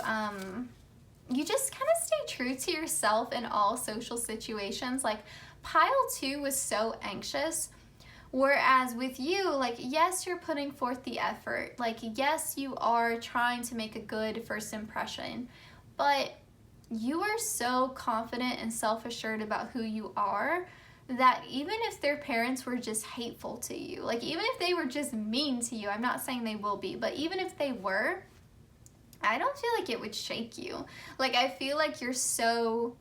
you just kind of stay true to yourself in all social situations. Like, Pile 2 was so anxious, whereas with you, like, yes, you're putting forth the effort. Like, yes, you are trying to make a good first impression, but you are so confident and self-assured about who you are that even if their parents were just hateful to you, like even if they were just mean to you, I'm not saying they will be, but even if they were, I don't feel like it would shake you. Like, I feel like you're so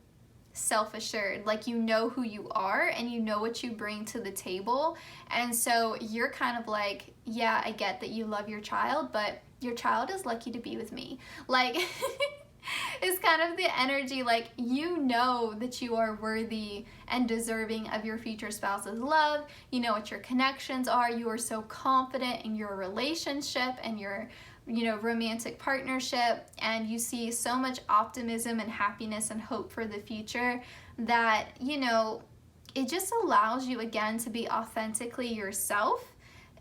self-assured, like you know who you are and you know what you bring to the table. And so you're kind of like, yeah, I get that you love your child, but your child is lucky to be with me. Like it's kind of the energy, like you know that you are worthy and deserving of your future spouse's love. You know what your connections are. You are so confident in your relationship and your romantic partnership, and you see so much optimism and happiness and hope for the future that, it just allows you again to be authentically yourself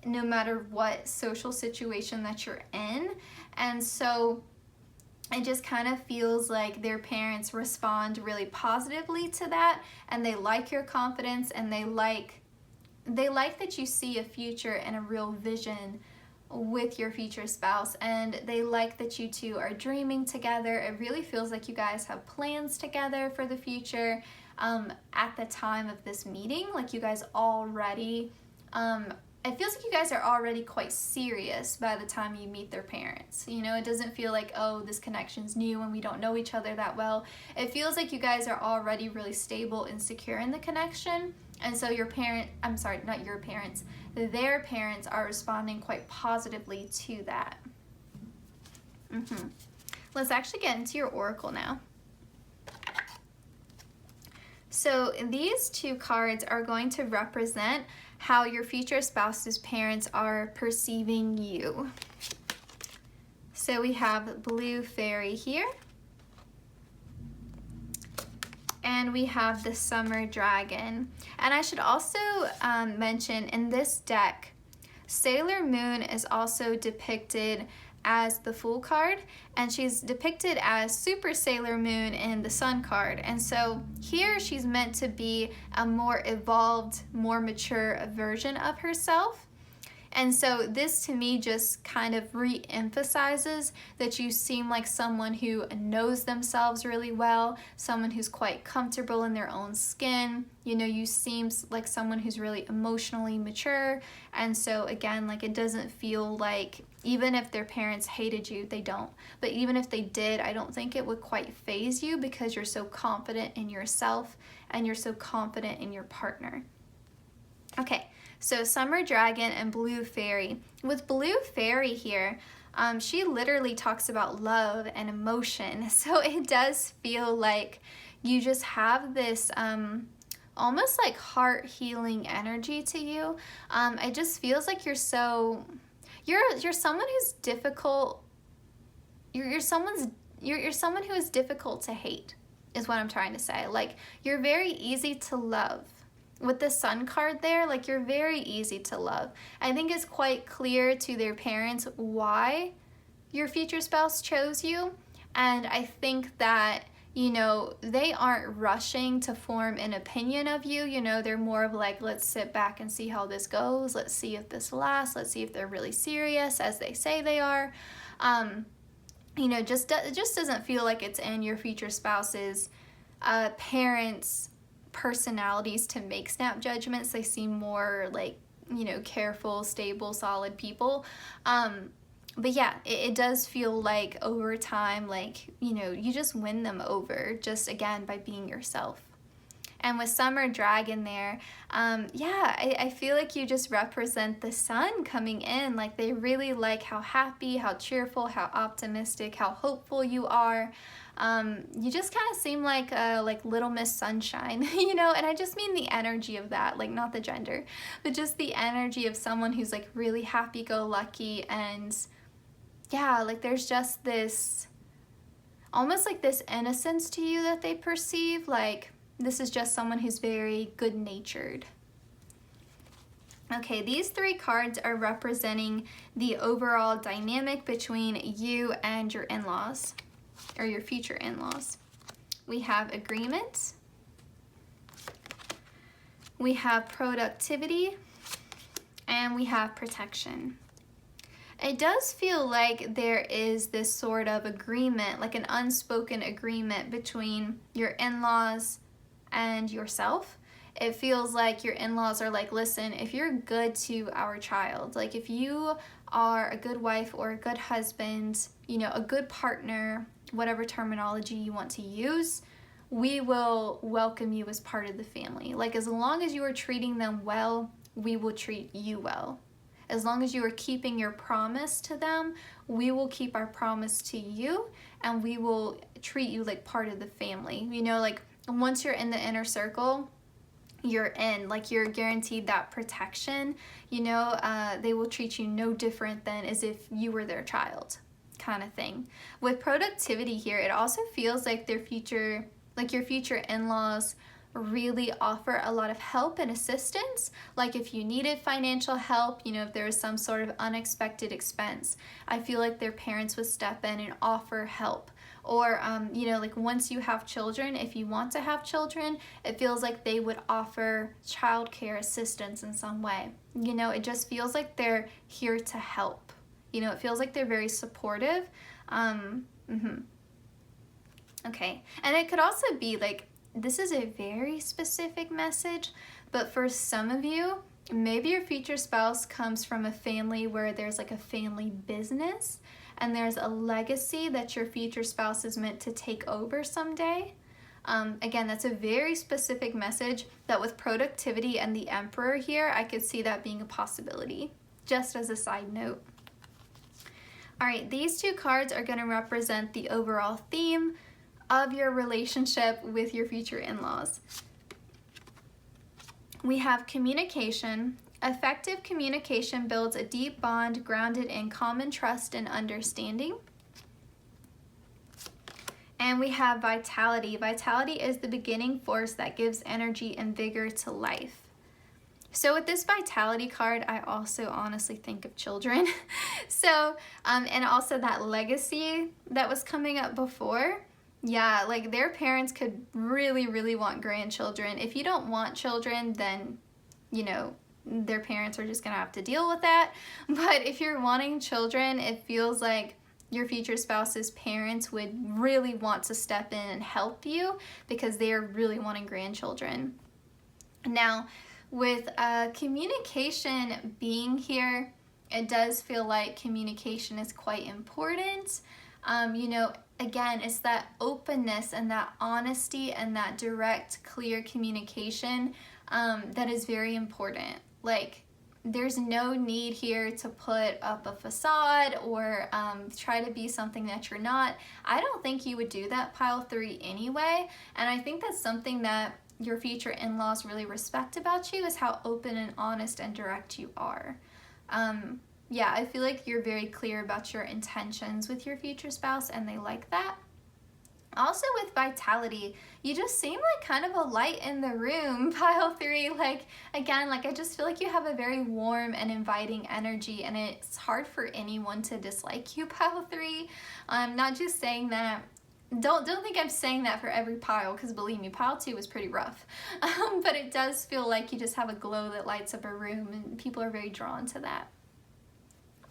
no matter what social situation that you're in. And so it just kind of feels like their parents respond really positively to that, and they like your confidence, and they like that you see a future and a real vision with your future spouse, and they like that you two are dreaming together. It really feels like you guys have plans together for the future at the time of this meeting. Like you guys already, it feels like you guys are already quite serious by the time you meet their parents. It doesn't feel like, oh, this connection's new and we don't know each other that well. It feels like you guys are already really stable and secure in the connection. And so their parents are responding quite positively to that. Let's actually get into your oracle now. So these two cards are going to represent how your future spouse's parents are perceiving you. So we have Blue Fairy here. And we have the Summer Dragon. And I should also mention, in this deck, Sailor Moon is also depicted as the Fool card, and she's depicted as Super Sailor Moon in the Sun card. And so here she's meant to be a more evolved, more mature version of herself. And so this to me just kind of re-emphasizes that you seem like someone who knows themselves really well, someone who's quite comfortable in their own skin. You seem like someone who's really emotionally mature. And so again, like it doesn't feel like, even if their parents hated you, they don't. But even if they did, I don't think it would quite faze you because you're so confident in yourself and you're so confident in your partner. Okay. So Summer Dragon and Blue Fairy. With Blue Fairy here, she literally talks about love and emotion. So it does feel like you just have this almost like heart healing energy to you. It just feels like you're someone who's difficult. You're someone who is difficult to hate, is what I'm trying to say. Like you're very easy to love. With the Sun card there, like you're very easy to love. I think it's quite clear to their parents why your future spouse chose you. And I think that, they aren't rushing to form an opinion of you. They're more of like, let's sit back and see how this goes. Let's see if this lasts. Let's see if they're really serious as they say they are. It just doesn't feel like it's in your future spouse's parents' personalities to make snap judgments. They seem more like, careful, stable, solid people. But yeah, it does feel like over time, like, you just win them over just again by being yourself. And with Summer Dragon there, I feel like you just represent the sun coming in. Like they really like how happy, how cheerful, how optimistic, how hopeful you are. You just kind of seem like Little Miss Sunshine, and I just mean the energy of that, like not the gender, but just the energy of someone who's like really happy-go-lucky. And yeah, like there's just this, almost like this innocence to you that they perceive, like this is just someone who's very good-natured. Okay, these three cards are representing the overall dynamic between you and your in-laws, or your future in-laws. We have agreement, we have productivity, and we have protection. It does feel like there is this sort of agreement, like an unspoken agreement between your in-laws and yourself. It feels like your in-laws are like, listen, if you're good to our child, like if you are a good wife or a good husband, a good partner, whatever terminology you want to use, we will welcome you as part of the family. Like, as long as you are treating them well, we will treat you well. As long as you are keeping your promise to them, we will keep our promise to you, and we will treat you like part of the family. You know, like, once you're in the inner circle, you're in, like, you're guaranteed that protection. You know, they will treat you no different than as if you were their child, kind of thing. With productivity here, it also feels like your future in-laws really offer a lot of help and assistance. Like, if you needed financial help, you know, if there was some sort of unexpected expense, I feel like their parents would step in and offer help. Or, you know, like, once you have children, if you want to have children, it feels like they would offer childcare assistance in some way. You know, it just feels like they're here to help. You know, it feels like they're very supportive. Okay, and it could also be like, this is a very specific message, but for some of you, maybe your future spouse comes from a family where there's like a family business, and there's a legacy that your future spouse is meant to take over someday. Again, that's a very specific message that with productivity and the Emperor here, I could see that being a possibility, just as a side note. All right, these two cards are going to represent the overall theme of your relationship with your future in-laws. We have communication. Effective communication builds a deep bond grounded in common trust and understanding. And we have vitality. Vitality is the beginning force that gives energy and vigor to life. So with this vitality card, I also honestly think of children. So, and also that legacy that was coming up before. Yeah, like, their parents could really, really want grandchildren. If you don't want children, then, you know, their parents are just gonna have to deal with that. But if you're wanting children, it feels like your future spouse's parents would really want to step in and help you because they are really wanting grandchildren. Now, with communication being here, it does feel like communication is quite important. You know, again, it's that openness and that honesty and that direct, clear communication that is very important. Like, there's no need here to put up a facade or try to be something that you're not. I don't think you would do that, pile 3, anyway. And I think that's something that your future in-laws really respect about you, is how open and honest and direct you are. Yeah, I feel like you're very clear about your intentions with your future spouse, and they like that. Also with vitality, you just seem like kind of a light in the room, pile 3. Like, again, like, I just feel like you have a very warm and inviting energy, and it's hard for anyone to dislike you, pile 3. I'm not just saying that. Don't think I'm saying that for every pile, because believe me, pile 2 was pretty rough. But it does feel like you just have a glow that lights up a room, and people are very drawn to that.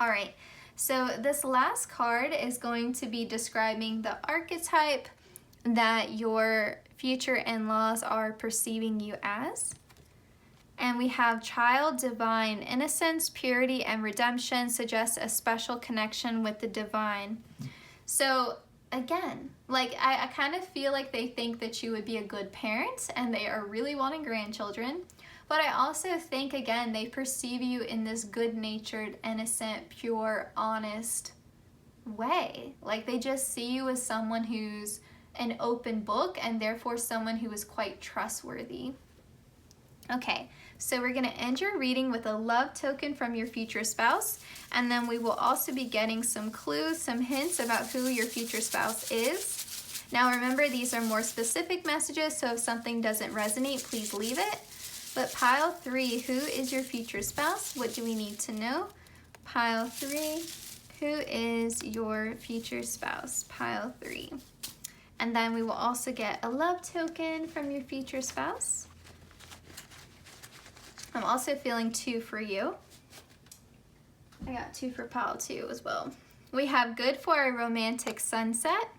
All right, so this last card is going to be describing the archetype that your future in-laws are perceiving you as. And we have child, divine. Innocence, purity, and redemption suggests a special connection with the divine. So again, like, I kind of feel like they think that you would be a good parent, and they are really wanting grandchildren. But I also think, again, they perceive you in this good-natured, innocent, pure, honest way. Like, they just see you as someone who's an open book, and therefore someone who is quite trustworthy. Okay, so we're gonna end your reading with a love token from your future spouse, and then we will also be getting some clues, some hints about who your future spouse is. Now remember, these are more specific messages, so if something doesn't resonate, please leave it. But pile 3, who is your future spouse? What do we need to know? Pile 3, who is your future spouse? Pile 3. And then we will also get a love token from your future spouse. I'm also feeling 2 for you. I got 2 for pile 2 as well. We have good for a romantic sunset,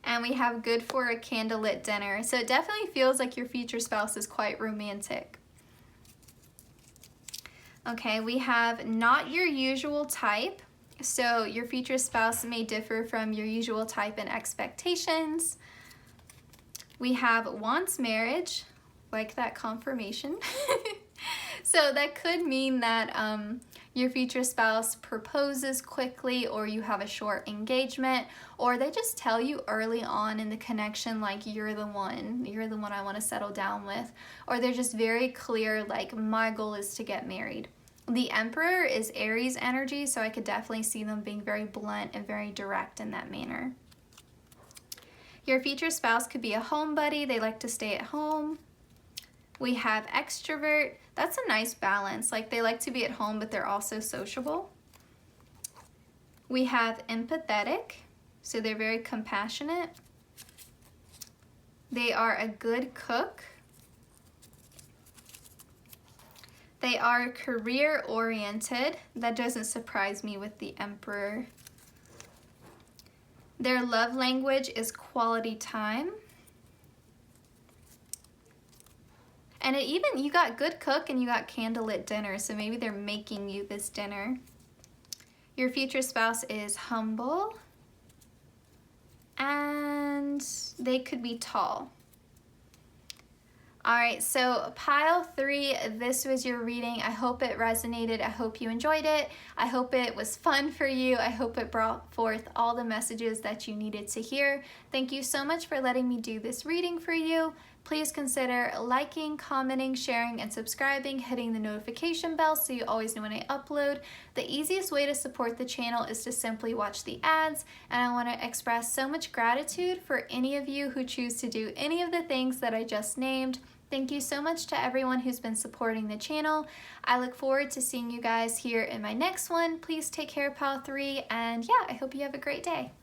and we have good for a candlelit dinner. So it definitely feels like your future spouse is quite romantic. Okay, we have not your usual type. So your future spouse may differ from your usual type and expectations. We have wants marriage, like that confirmation. So that could mean that your future spouse proposes quickly, or you have a short engagement, or they just tell you early on in the connection like you're the one I want to settle down with, or they're just very clear like my goal is to get married. The Emperor is Aries energy, so I could definitely see them being very blunt and very direct in that manner. Your future spouse could be a homebody. They like to stay at home. We have extrovert. That's a nice balance. Like they like to be at home, but they're also sociable. We have empathetic. So they're very compassionate. They are a good cook. They are career oriented. That doesn't surprise me with the Emperor. Their love language is quality time. And you got good cook and you got candlelit dinner, so maybe they're making you this dinner. Your future spouse is humble, and they could be tall. All right, so pile 3, this was your reading. I hope it resonated. I hope you enjoyed it. I hope it was fun for you. I hope it brought forth all the messages that you needed to hear. Thank you so much for letting me do this reading for you. Please consider liking, commenting, sharing, and subscribing, hitting the notification bell so you always know when I upload. The easiest way to support the channel is to simply watch the ads, and I want to express so much gratitude for any of you who choose to do any of the things that I just named. Thank you so much to everyone who's been supporting the channel. I look forward to seeing you guys here in my next one. Please take care, pile 3, and yeah, I hope you have a great day.